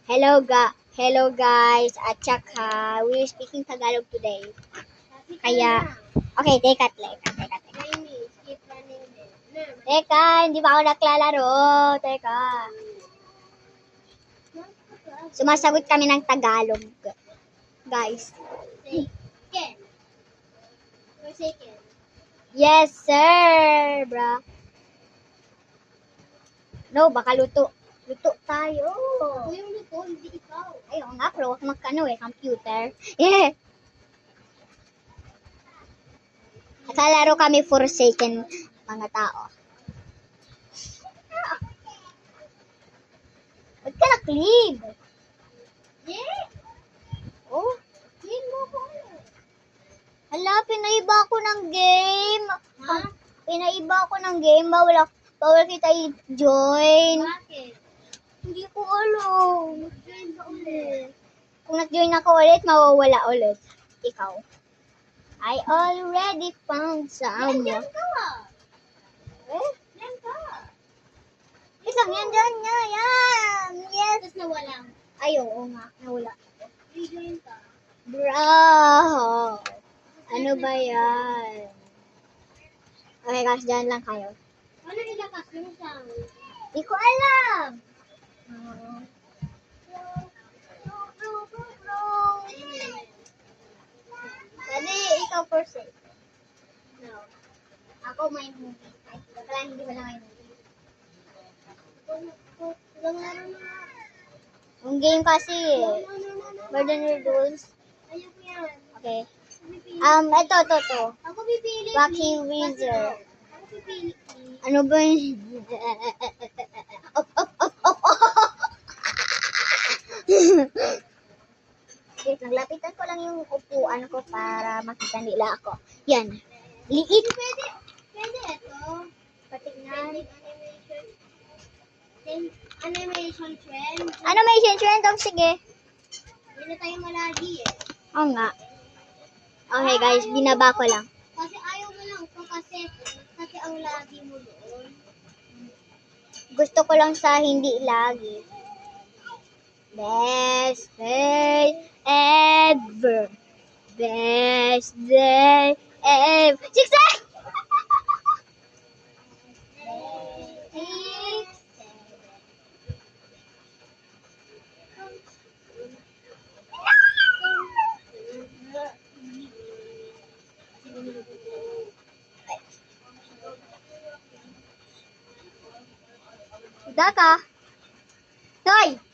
Hello guys, at saka we're speaking Tagalog today. Kaya, okay, teka. Teka, hindi pa ako naklalaro. Teka. Sumasagot kami ng Tagalog. Guys. Yes, sir, bra. No, baka luto. Luto tayo. Ako yung luto, hindi ikaw. Ayaw nga, pero wag computer. Yeah. Naglalaro kami Forsaken mga tao. Ba't ka na-clip? Yeah! Oh, Clean mo ko. hala, pinaiba ako ng game. Ha? Pinaiba ako ng game. Bawal kita i-join. Bakit? Hindi ko alam. Join ba ulit? Kung nag-join ako ulit, mawawala ulit. Ikaw. I already found someone. Yan ka. Eh? Yan ka. Isang yan dyan nga. Yan. Yes. Tapos nawala. Ay, oo nga. Nawala. Rejoin ka. Bro. Ano ba yan? Okay, guys, dyan lang kayo. Ano ilakas yung sound? Di ko alam. Pwede, ikaw per se. No. Ako may movie. Ay, wala, hindi wala may movie. Laro na. Yung game kasi eh. No. Burden Rules. Ayoko yan. Okay. Pipili. Ito. Ako pipili. Wacky please. Wizard. Ako pipili. please. Ano ba yun? Op. Wait, naglapitan ko lang yung upuan ko para makita nila ako. Yan. Liit. Pwede ito. Patingnan. Animation. Then, animation trend. Ano may trend? Sige. Hindi na tayo malagi eh. Oo nga. Okay guys, binaba ko lang. Kasi ayaw mo lang ito kasi ang lagi mo doon. Gusto ko lang sa hindi lagi. Best day ever. Best day ever. 6 Daka. Hoy!